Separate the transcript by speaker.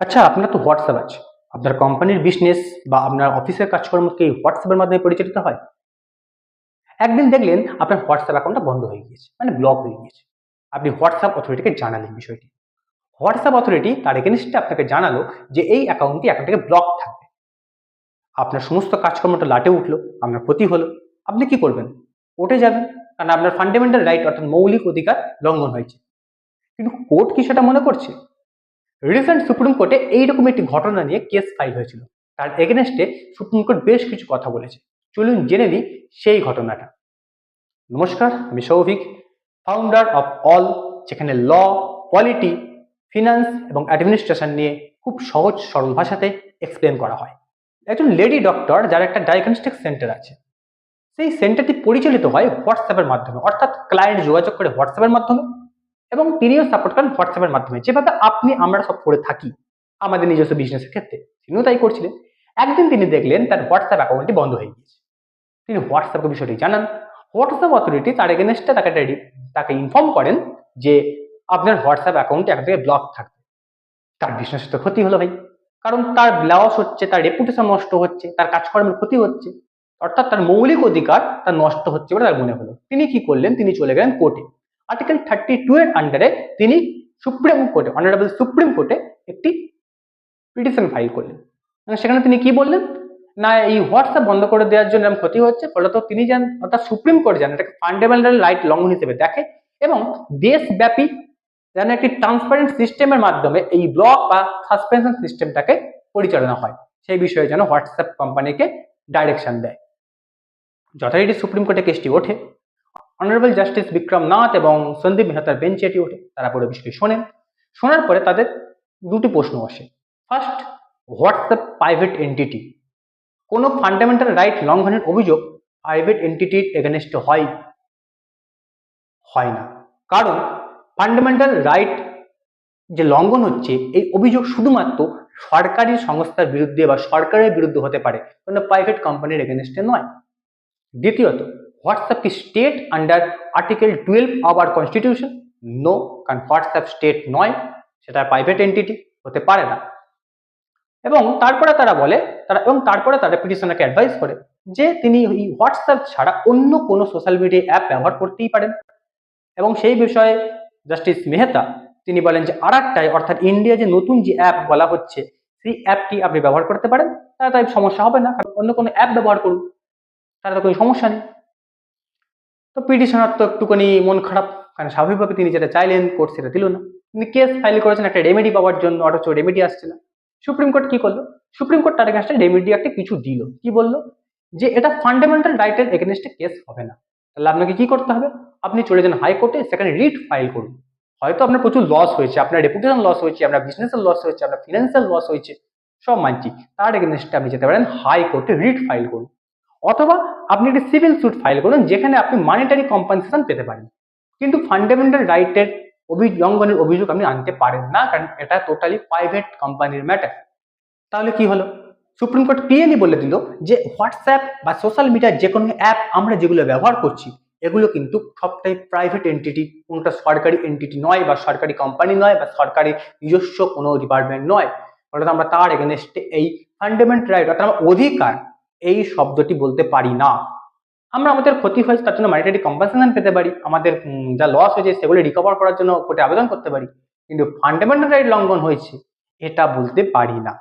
Speaker 1: আচ্ছা, আপনার তো হোয়াটসঅ্যাপ আছে। আপনার কোম্পানির বিজনেস বা আপনার অফিসের কাজকর্ম কি হোয়াটসঅ্যাপের মাধ্যমে পরিচালিত হয়? একদিন দেখলেন আপনার হোয়াটসঅ্যাপ অ্যাকাউন্টটা বন্ধ হয়ে গিয়েছে, মানে ব্লক হয়ে গিয়েছে। আপনি হোয়াটসঅ্যাপ অথরিটিকে জানালেন বিষয়টি। হোয়াটসঅ্যাপ অথরিটি তার এগেইনস্টে আপনাকে জানালো যে এই অ্যাকাউন্টটি এখন থেকে ব্লক থাকবে। আপনার সমস্ত কাজকর্মটা লাটে উঠলো, আপনার ক্ষতি হলো। আপনি কি করবেন? কোর্টে যাবেন, কারণ আপনার ফান্ডামেন্টাল রাইট অর্থাৎ মৌলিক অধিকার লঙ্ঘন হয়েছে। কিন্তু কোর্ট কি সেটা মনে করছে? রিসেন্ট সুপ্রিম কোর্টে এইরকম একটি ঘটনা নিয়ে কেস ফাইল হয়েছিল। তার এগেনস্টে সুপ্রিম কোর্ট বেশ কিছু কথা বলেছে। চলুন জেনে নিই সেই ঘটনাটা। নমস্কার, আমি সৌভিক, ফাউন্ডার অফ অল, যেখানে ল, পলিটি, ফিনান্স এবং অ্যাডমিনিস্ট্রেশন নিয়ে খুব সহজ সরল ভাষাতে এক্সপ্লেন করা হয়। একজন লেডি ডক্টর যার একটা ডায়াগনস্টিক সেন্টার আছে, সেই সেন্টারটি পরিচালিত হয় হোয়াটসঅ্যাপের মাধ্যমে, অর্থাৎ ক্লায়েন্ট যোগাযোগ করে হোয়াটসঅ্যাপের মাধ্যমে এবং তিনিও সাপোর্ট করেন হোয়াটসঅ্যাপের মাধ্যমে, যেভাবে আপনি আমরা সব করে থাকি আমাদের নিজস্ব বিজনেসের ক্ষেত্রে। তিনিও তাই করছিলেন। একদিন তিনি দেখলেন তার হোয়াটসঅ্যাপ অ্যাকাউন্টটি বন্ধ হয়ে গিয়েছে। তিনি হোয়াটসঅ্যাপকে বিষয়টি জানান। হোয়াটসঅ্যাপ অথরিটি তার এগেনস্টে তাকে ইনফর্ম করেন যে আপনার হোয়াটসঅ্যাপ অ্যাকাউন্ট এখন থেকে ব্লক থাকবে। তার বিজনেসে তো ক্ষতি হলো ভাই, কারণ তার লস হচ্ছে, তার রেপুটেশন নষ্ট হচ্ছে, তার কাজকর্মের ক্ষতি হচ্ছে, অর্থাৎ তার মৌলিক অধিকার তার নষ্ট হচ্ছে বলে তার মনে হলো। তিনি কি করলেন? তিনি চলে গেলেন কোর্টে। আর্টিকেল 32 এর আন্ডারে তিনি সুপ্রিম কোর্টে, অনারেবল সুপ্রিম কোর্টে একটি পিটিশন ফাইল করলেন। সেখানে তিনি কি বললেন? না, এই হোয়াটসঅ্যাপ বন্ধ করে দেওয়ার জন্য এরকম ক্ষতি হচ্ছে, ফলত তিনি যান, অর্থাৎ সুপ্রিম কোর্ট যান এটাকে ফান্ডামেন্টাল রাইট লঙ্ঘন হিসেবে দেখে এবং দেশব্যাপী যেন একটি ট্রান্সপারেন্ট সিস্টেমের মাধ্যমে এই ব্লক বা সাসপেনশন সিস্টেমটাকে পরিচালনা হয়, সেই বিষয়ে যেন হোয়াটসঅ্যাপ কোম্পানিকে ডাইরেকশন দেয়। যথারীতি সুপ্রিম কোর্টে কেসটি ওঠে। অনারেবল জাস্টিস বিক্রম নাথ এবং সন্দীপ মেহতার বেঞ্চে এটি ওঠে। তারা পুরো বিষয়টি শোনেন। শোনার পরে তাদের দুটি প্রশ্ন আসে। First, WhatsApp private entity. কোনো ফান্ডামেন্টাল রাইট লঙ্ঘনের অভিযোগ প্রাইভেট এন্টিটির এগেনস্টে হয় না, কারণ ফান্ডামেন্টাল রাইট যে লঙ্ঘন হচ্ছে এই অভিযোগ শুধুমাত্র সরকারি সংস্থার বিরুদ্ধে বা সরকারের বিরুদ্ধে হতে পারে, কোনো প্রাইভেট কোম্পানির এগেনস্টে নয়। দ্বিতীয়ত, হোয়াটসঅ্যাপ কি state under article 12 of our constitution? No, কারণ হোয়াটসঅ্যাপ স্টেট নয়, সেটা প্রাইভেট এন্টিটি হতে পারে না। এবং তারপরে তারা পিটিশনারকে অ্যাডভাইস করে যে তিনি এই হোয়াটসঅ্যাপ ছাড়া অন্য কোনো সোশ্যাল মিডিয়া অ্যাপ ব্যবহার করতেই পারেন। এবং সেই বিষয়ে জাস্টিস মেহতা তিনি বলেন যে আরেকটাই, অর্থাৎ ইন্ডিয়া যে নতুন যে অ্যাপ বলা হচ্ছে সেই অ্যাপটি আপনি ব্যবহার করতে পারেন, তার তাই সমস্যা হবে না, কারণ অন্য কোনো অ্যাপ ব্যবহার করুন, তার তো কোনো সমস্যা নেই। তো পিটিশনার তো একটুখানি মন খারাপ, কারণ স্বাভাবিকভাবে তিনি যেটা চাইলেন কোর্ট সেটা দিল না। তিনি কেস ফাইল করেছেন একটা রেমেডি পাওয়ার জন্য, অথচ রেমেডি আসছে না। সুপ্রিম কোর্ট কি করলো? সুপ্রিম কোর্ট তার এগেনস্টে রেমেডি একটা কিছু দিল। কি বললো? যে এটা ফান্ডামেন্টাল রাইটের এগেনস্টে কেস হবে না। তাহলে আপনাকে কি করতে হবে? আপনি চলে যান হাইকোর্টে, সেখানে রিট ফাইল করুন। হয়তো আপনার প্রচুর লস হয়েছে, আপনার রেপুটেশন লস হয়েছে, আপনার বিজনেসের লস হয়েছে, আপনার ফিনান্সিয়াল লস হয়েছে, সব মানছি। তার এগেনস্টে আপনি যেতে পারেন হাইকোর্টে, রিট ফাইল করুন। অথবা আপনি একটি সিভিল স্যুট ফাইল করুন, যেখানে আপনি মানিটারি কম্পেনসেশন পেতে পারেন। কিন্তু ফান্ডামেন্টাল রাইটের লঙ্ঘনের অভিযোগ আপনি আনতে পারেন না, কারণ এটা টোটালি প্রাইভেট কোম্পানির ম্যাটার। তাহলে কি হলো? সুপ্রিম কোর্ট ক্লিয়ারলি বলে দিল যে হোয়াটসঅ্যাপ বা সোশ্যাল মিডিয়ার যে কোনো অ্যাপ আমরা যেগুলো ব্যবহার করছি এগুলো কিন্তু সবটাই প্রাইভেট এন্টিটি, কোনোটা সরকারি এন্টিটি নয়, বা সরকারি কোম্পানি নয়, বা সরকারি নিজস্ব কোনো ডিপার্টমেন্ট নয়। অর্থাৎ আমরা তার এগেনস্টে এই ফান্ডামেন্টাল রাইট, অর্থাৎ আমরা অধিকার, এই শব্দটি বলতে পারি না। আমরা আমাদের ক্ষতি হয়েছে তার জন্য মানিটারি কম্পেনসেশন পেতে পারি, আমাদের যা লস হয়েছে সেগুলো রিকভার করার জন্য কোর্টে আবেদন করতে পারি, কিন্তু ফান্ডামেন্টাল রাইট লঙ্ঘন হয়েছে এটা বলতে পারি না।